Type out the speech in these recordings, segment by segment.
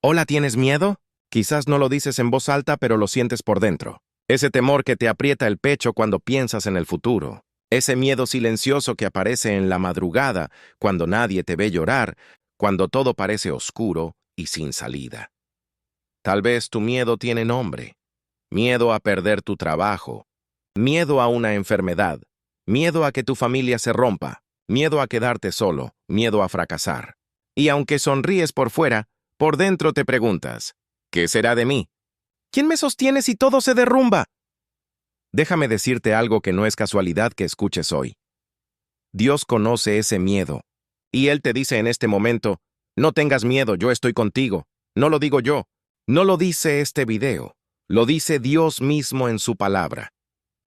Hola, ¿tienes miedo? Quizás no lo dices en voz alta, pero lo sientes por dentro. Ese temor que te aprieta el pecho cuando piensas en el futuro. Ese miedo silencioso que aparece en la madrugada, cuando nadie te ve llorar, cuando todo parece oscuro y sin salida. Tal vez tu miedo tiene nombre. Miedo a perder tu trabajo. Miedo a una enfermedad. Miedo a que tu familia se rompa. Miedo a quedarte solo. Miedo a fracasar. Y aunque sonríes por fuera, por dentro te preguntas, ¿qué será de mí? ¿Quién me sostiene si todo se derrumba? Déjame decirte algo que no es casualidad que escuches hoy. Dios conoce ese miedo. Y Él te dice en este momento, no tengas miedo, yo estoy contigo. No lo digo yo. No lo dice este video. Lo dice Dios mismo en su palabra.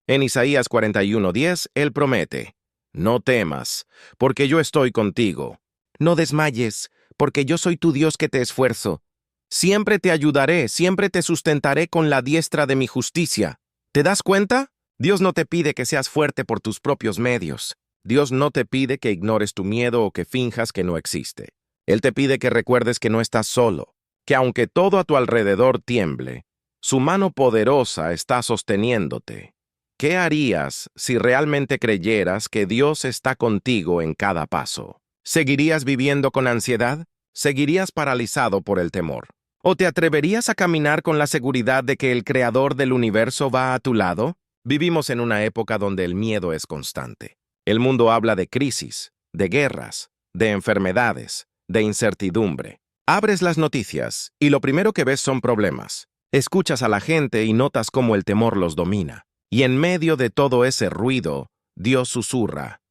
En Isaías 41:10, Él promete, no temas, porque yo estoy contigo. No desmayes, porque yo soy tu Dios que te esfuerzo. Siempre te ayudaré, siempre te sustentaré con la diestra de mi justicia. ¿Te das cuenta? Dios no te pide que seas fuerte por tus propios medios. Dios no te pide que ignores tu miedo o que finjas que no existe. Él te pide que recuerdes que no estás solo, que aunque todo a tu alrededor tiemble, su mano poderosa está sosteniéndote. ¿Qué harías si realmente creyeras que Dios está contigo en cada paso? ¿Seguirías viviendo con ansiedad? ¿Seguirías paralizado por el temor? ¿O te atreverías a caminar con la seguridad de que el Creador del universo va a tu lado? Vivimos en una época donde el miedo es constante. El mundo habla de crisis, de guerras, de enfermedades, de incertidumbre. Abres las noticias y lo primero que ves son problemas. Escuchas a la gente y notas cómo el temor los domina. Y en medio de todo ese ruido, Dios susurra,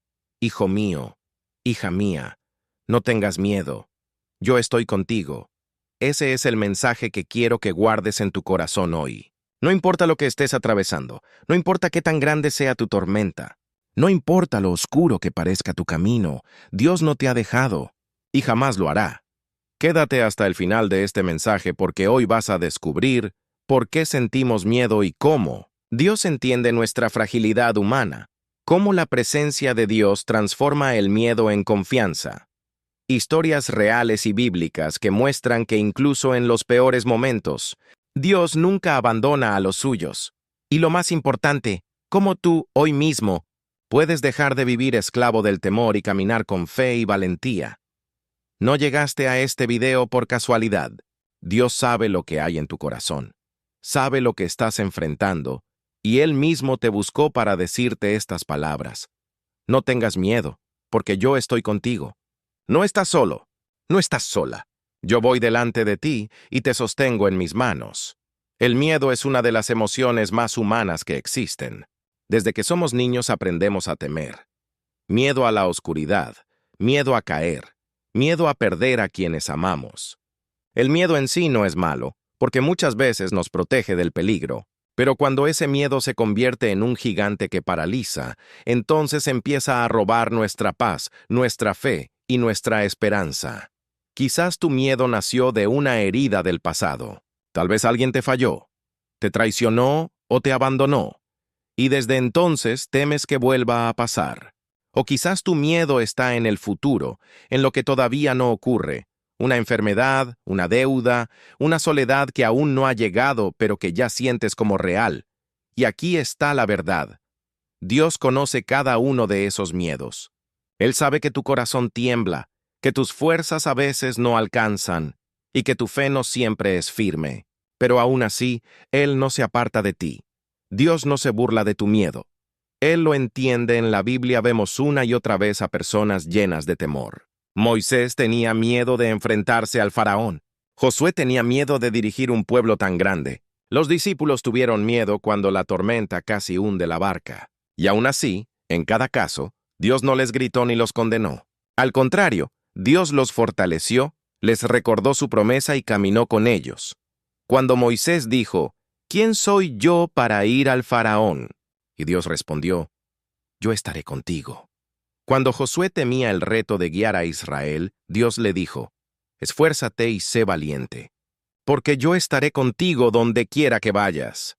Hijo mío, hija mía, no tengas miedo, yo estoy contigo. Ese es el mensaje que quiero que guardes en tu corazón hoy. No importa lo que estés atravesando, no importa qué tan grande sea tu tormenta, no importa lo oscuro que parezca tu camino, Dios no te ha dejado y jamás lo hará. Quédate hasta el final de este mensaje porque hoy vas a descubrir por qué sentimos miedo y cómo. Dios entiende nuestra fragilidad humana, cómo la presencia de Dios transforma el miedo en confianza. Historias reales y bíblicas que muestran que incluso en los peores momentos, Dios nunca abandona a los suyos. Y lo más importante, cómo tú, hoy mismo, puedes dejar de vivir esclavo del temor y caminar con fe y valentía. No llegaste a este video por casualidad. Dios sabe lo que hay en tu corazón, sabe lo que estás enfrentando, y Él mismo te buscó para decirte estas palabras. No tengas miedo, porque yo estoy contigo. No estás solo, no estás sola. Yo voy delante de ti y te sostengo en mis manos. El miedo es una de las emociones más humanas que existen. Desde que somos niños aprendemos a temer. Miedo a la oscuridad, miedo a caer, miedo a perder a quienes amamos. El miedo en sí no es malo, porque muchas veces nos protege del peligro. Pero cuando ese miedo se convierte en un gigante que paraliza, entonces empieza a robar nuestra paz, nuestra fe y nuestra esperanza. Quizás tu miedo nació de una herida del pasado. Tal vez alguien te falló, te traicionó o te abandonó, y desde entonces temes que vuelva a pasar. O quizás tu miedo está en el futuro, en lo que todavía no ocurre. Una enfermedad, una deuda, una soledad que aún no ha llegado, pero que ya sientes como real. Y aquí está la verdad. Dios conoce cada uno de esos miedos. Él sabe que tu corazón tiembla, que tus fuerzas a veces no alcanzan, y que tu fe no siempre es firme. Pero aún así, Él no se aparta de ti. Dios no se burla de tu miedo. Él lo entiende. En la Biblia vemos una y otra vez a personas llenas de temor. Moisés tenía miedo de enfrentarse al faraón. Josué tenía miedo de dirigir un pueblo tan grande. Los discípulos tuvieron miedo cuando la tormenta casi hunde la barca. Y aún así, en cada caso, Dios no les gritó ni los condenó. Al contrario, Dios los fortaleció, les recordó su promesa y caminó con ellos. Cuando Moisés dijo, ¿quién soy yo para ir al faraón? Y Dios respondió, yo estaré contigo. Cuando Josué temía el reto de guiar a Israel, Dios le dijo, esfuérzate y sé valiente, porque yo estaré contigo donde quiera que vayas.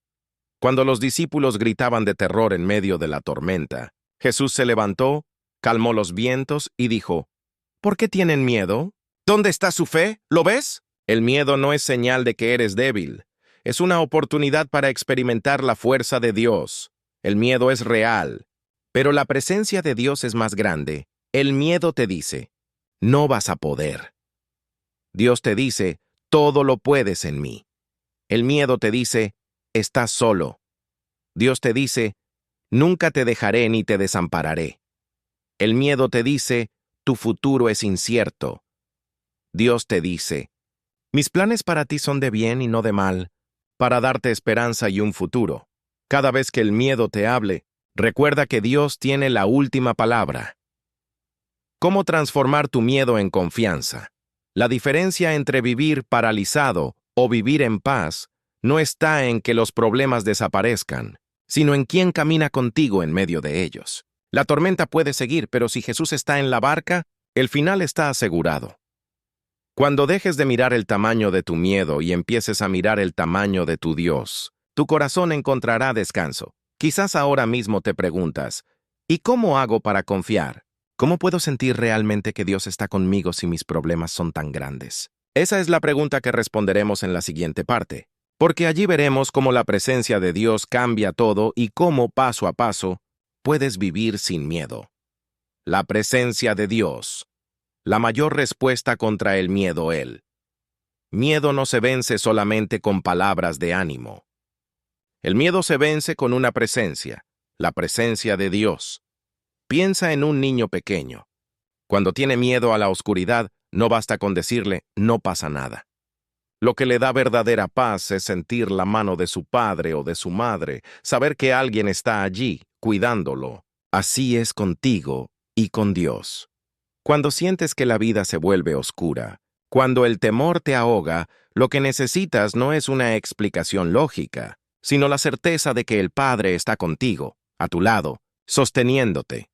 Cuando los discípulos gritaban de terror en medio de la tormenta, Jesús se levantó, calmó los vientos y dijo, ¿por qué tienen miedo? ¿Dónde está su fe? ¿Lo ves? El miedo no es señal de que eres débil. Es una oportunidad para experimentar la fuerza de Dios. El miedo es real, pero la presencia de Dios es más grande. El miedo te dice, no vas a poder. Dios te dice, todo lo puedes en mí. El miedo te dice, estás solo. Dios te dice, nunca te dejaré ni te desampararé. El miedo te dice, tu futuro es incierto. Dios te dice, mis planes para ti son de bien y no de mal, para darte esperanza y un futuro. Cada vez que el miedo te hable, recuerda que Dios tiene la última palabra. ¿Cómo transformar tu miedo en confianza? La diferencia entre vivir paralizado o vivir en paz no está en que los problemas desaparezcan, sino en quién camina contigo en medio de ellos. La tormenta puede seguir, pero si Jesús está en la barca, el final está asegurado. Cuando dejes de mirar el tamaño de tu miedo y empieces a mirar el tamaño de tu Dios, tu corazón encontrará descanso. Quizás ahora mismo te preguntas, ¿y cómo hago para confiar? ¿Cómo puedo sentir realmente que Dios está conmigo si mis problemas son tan grandes? Esa es la pregunta que responderemos en la siguiente parte, porque allí veremos cómo la presencia de Dios cambia todo y cómo, paso a paso, puedes vivir sin miedo. La presencia de Dios. La mayor respuesta contra el miedo, Él. Miedo no se vence solamente con palabras de ánimo. El miedo se vence con una presencia, la presencia de Dios. Piensa en un niño pequeño. Cuando tiene miedo a la oscuridad, no basta con decirle, no pasa nada. Lo que le da verdadera paz es sentir la mano de su padre o de su madre, saber que alguien está allí, cuidándolo. Así es contigo y con Dios. Cuando sientes que la vida se vuelve oscura, cuando el temor te ahoga, lo que necesitas no es una explicación lógica, sino la certeza de que el Padre está contigo, a tu lado, sosteniéndote.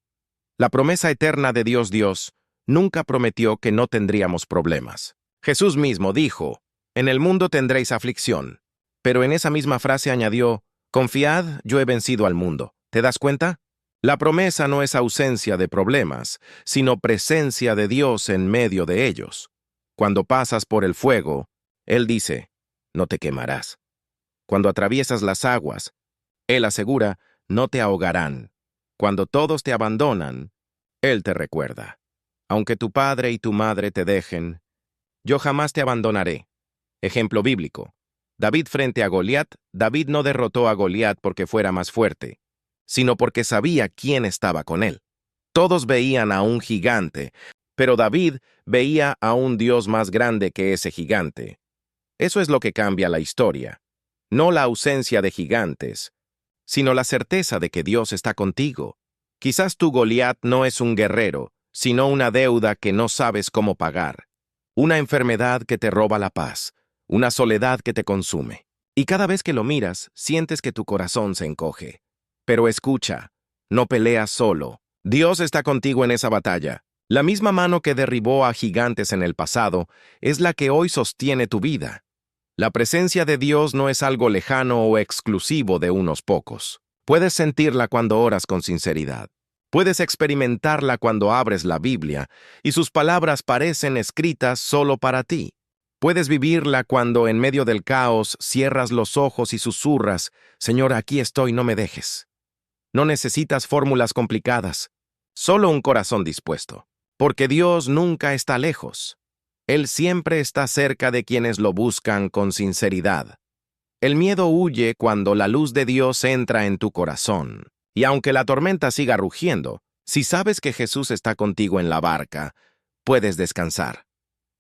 La promesa eterna de Dios nunca prometió que no tendríamos problemas. Jesús mismo dijo, en el mundo tendréis aflicción, pero en esa misma frase añadió, confiad, yo he vencido al mundo. ¿Te das cuenta? La promesa no es ausencia de problemas, sino presencia de Dios en medio de ellos. Cuando pasas por el fuego, Él dice, no te quemarás. Cuando atraviesas las aguas, Él asegura, no te ahogarán. Cuando todos te abandonan, Él te recuerda. Aunque tu padre y tu madre te dejen, yo jamás te abandonaré. Ejemplo bíblico. David frente a Goliat, David no derrotó a Goliat porque fuera más fuerte, sino porque sabía quién estaba con él. Todos veían a un gigante, pero David veía a un Dios más grande que ese gigante. Eso es lo que cambia la historia. No la ausencia de gigantes, sino la certeza de que Dios está contigo. Quizás tu Goliat no es un guerrero, sino una deuda que no sabes cómo pagar, una enfermedad que te roba la paz, una soledad que te consume. Y cada vez que lo miras, sientes que tu corazón se encoge. Pero escucha, no peleas solo. Dios está contigo en esa batalla. La misma mano que derribó a gigantes en el pasado es la que hoy sostiene tu vida. La presencia de Dios no es algo lejano o exclusivo de unos pocos. Puedes sentirla cuando oras con sinceridad. Puedes experimentarla cuando abres la Biblia y sus palabras parecen escritas solo para ti. Puedes vivirla cuando en medio del caos cierras los ojos y susurras, Señor, aquí estoy, no me dejes. No necesitas fórmulas complicadas, solo un corazón dispuesto, porque Dios nunca está lejos. Él siempre está cerca de quienes lo buscan con sinceridad. El miedo huye cuando la luz de Dios entra en tu corazón. Y aunque la tormenta siga rugiendo, si sabes que Jesús está contigo en la barca, puedes descansar.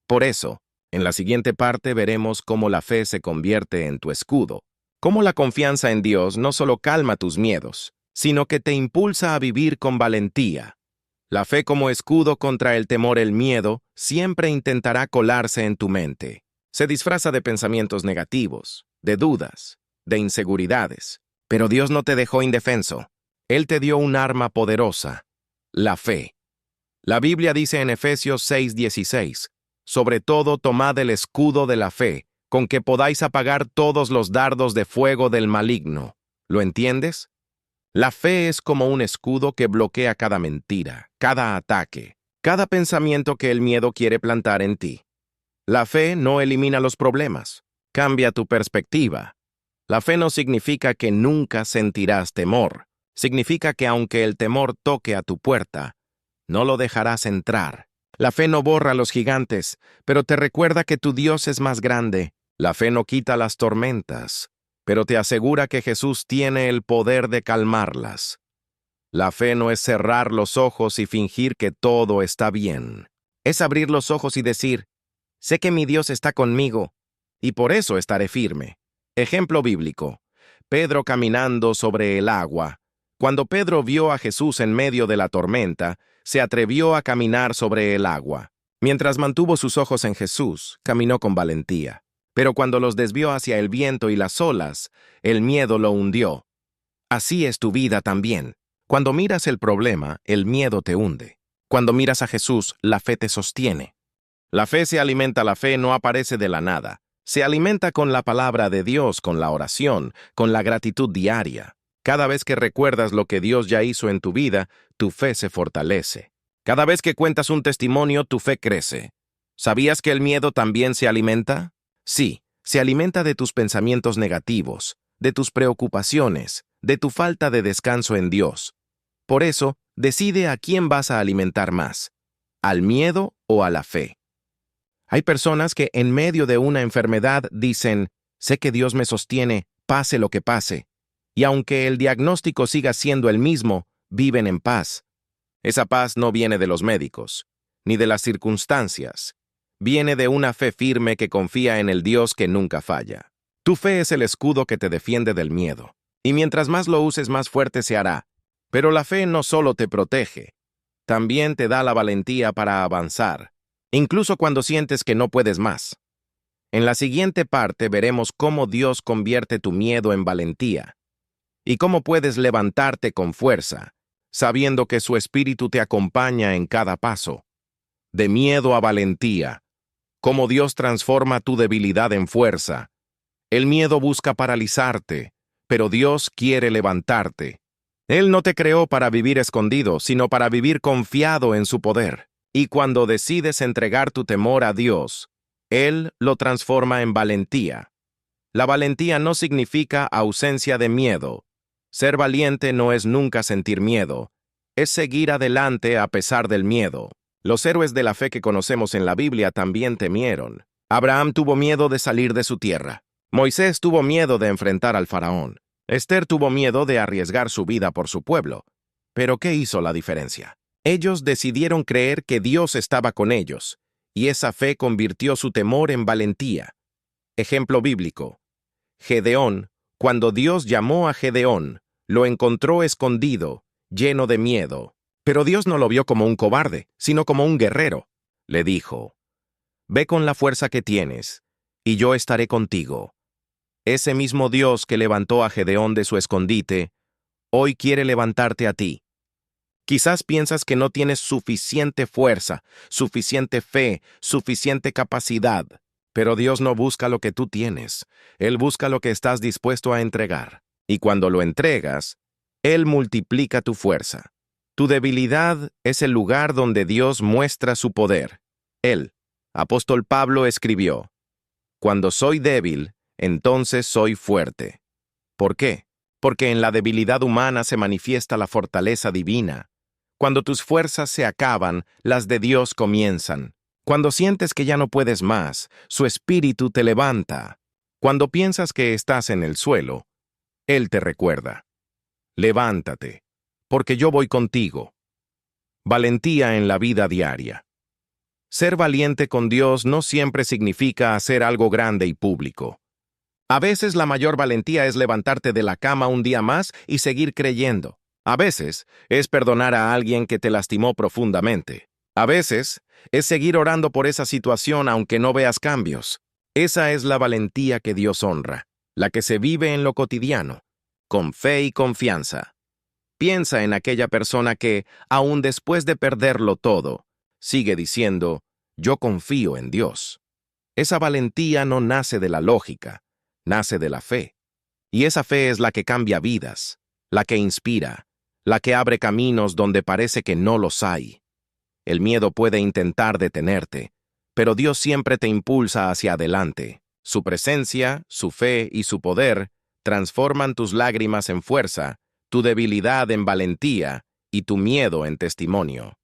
Por eso, en la siguiente parte veremos cómo la fe se convierte en tu escudo, cómo la confianza en Dios no solo calma tus miedos, sino que te impulsa a vivir con valentía. La fe como escudo contra el temor, el miedo, siempre intentará colarse en tu mente. Se disfraza de pensamientos negativos, de dudas, de inseguridades. Pero Dios no te dejó indefenso. Él te dio un arma poderosa, la fe. La Biblia dice en Efesios 6:16, sobre todo tomad el escudo de la fe, con que podáis apagar todos los dardos de fuego del maligno. ¿Lo entiendes? La fe es como un escudo que bloquea cada mentira, cada ataque, cada pensamiento que el miedo quiere plantar en ti. La fe no elimina los problemas, cambia tu perspectiva. La fe no significa que nunca sentirás temor, significa que aunque el temor toque a tu puerta, no lo dejarás entrar. La fe no borra a los gigantes, pero te recuerda que tu Dios es más grande. La fe no quita las tormentas, pero te asegura que Jesús tiene el poder de calmarlas. La fe no es cerrar los ojos y fingir que todo está bien. Es abrir los ojos y decir, sé que mi Dios está conmigo, y por eso estaré firme. Ejemplo bíblico. Pedro caminando sobre el agua. Cuando Pedro vio a Jesús en medio de la tormenta, se atrevió a caminar sobre el agua. Mientras mantuvo sus ojos en Jesús, caminó con valentía. Pero cuando los desvió hacia el viento y las olas, el miedo lo hundió. Así es tu vida también. Cuando miras el problema, el miedo te hunde. Cuando miras a Jesús, la fe te sostiene. La fe se alimenta, la fe no aparece de la nada. Se alimenta con la palabra de Dios, con la oración, con la gratitud diaria. Cada vez que recuerdas lo que Dios ya hizo en tu vida, tu fe se fortalece. Cada vez que cuentas un testimonio, tu fe crece. ¿Sabías que el miedo también se alimenta? Sí, se alimenta de tus pensamientos negativos, de tus preocupaciones, de tu falta de descanso en Dios. Por eso, decide a quién vas a alimentar más, ¿al miedo o a la fe? Hay personas que en medio de una enfermedad dicen, sé que Dios me sostiene, pase lo que pase. Y aunque el diagnóstico siga siendo el mismo, viven en paz. Esa paz no viene de los médicos, ni de las circunstancias. Viene de una fe firme que confía en el Dios que nunca falla. Tu fe es el escudo que te defiende del miedo. Y mientras más lo uses, más fuerte se hará. Pero la fe no solo te protege, también te da la valentía para avanzar, incluso cuando sientes que no puedes más. En la siguiente parte veremos cómo Dios convierte tu miedo en valentía y cómo puedes levantarte con fuerza, sabiendo que su espíritu te acompaña en cada paso. De miedo a valentía, cómo Dios transforma tu debilidad en fuerza. El miedo busca paralizarte, pero Dios quiere levantarte. Él no te creó para vivir escondido, sino para vivir confiado en su poder. Y cuando decides entregar tu temor a Dios, Él lo transforma en valentía. La valentía no significa ausencia de miedo. Ser valiente no es nunca sentir miedo. Es seguir adelante a pesar del miedo. Los héroes de la fe que conocemos en la Biblia también temieron. Abraham tuvo miedo de salir de su tierra. Moisés tuvo miedo de enfrentar al faraón. Esther tuvo miedo de arriesgar su vida por su pueblo. Pero ¿qué hizo la diferencia? Ellos decidieron creer que Dios estaba con ellos, y esa fe convirtió su temor en valentía. Ejemplo bíblico. Gedeón, cuando Dios llamó a Gedeón, lo encontró escondido, lleno de miedo. Pero Dios no lo vio como un cobarde, sino como un guerrero. Le dijo, ve con la fuerza que tienes, y yo estaré contigo. Ese mismo Dios que levantó a Gedeón de su escondite, hoy quiere levantarte a ti. Quizás piensas que no tienes suficiente fuerza, suficiente fe, suficiente capacidad, pero Dios no busca lo que tú tienes. Él busca lo que estás dispuesto a entregar. Y cuando lo entregas, Él multiplica tu fuerza. Tu debilidad es el lugar donde Dios muestra su poder. Él, apóstol Pablo, escribió, cuando soy débil, entonces soy fuerte. ¿Por qué? Porque en la debilidad humana se manifiesta la fortaleza divina. Cuando tus fuerzas se acaban, las de Dios comienzan. Cuando sientes que ya no puedes más, su espíritu te levanta. Cuando piensas que estás en el suelo, Él te recuerda. Levántate, porque yo voy contigo. Valentía en la vida diaria. Ser valiente con Dios no siempre significa hacer algo grande y público. A veces la mayor valentía es levantarte de la cama un día más y seguir creyendo. A veces es perdonar a alguien que te lastimó profundamente. A veces es seguir orando por esa situación aunque no veas cambios. Esa es la valentía que Dios honra, la que se vive en lo cotidiano, con fe y confianza. Piensa en aquella persona que, aun después de perderlo todo, sigue diciendo, yo confío en Dios. Esa valentía no nace de la lógica, nace de la fe. Y esa fe es la que cambia vidas, la que inspira, la que abre caminos donde parece que no los hay. El miedo puede intentar detenerte, pero Dios siempre te impulsa hacia adelante. Su presencia, su fe y su poder transforman tus lágrimas en fuerza, tu debilidad en valentía y tu miedo en testimonio.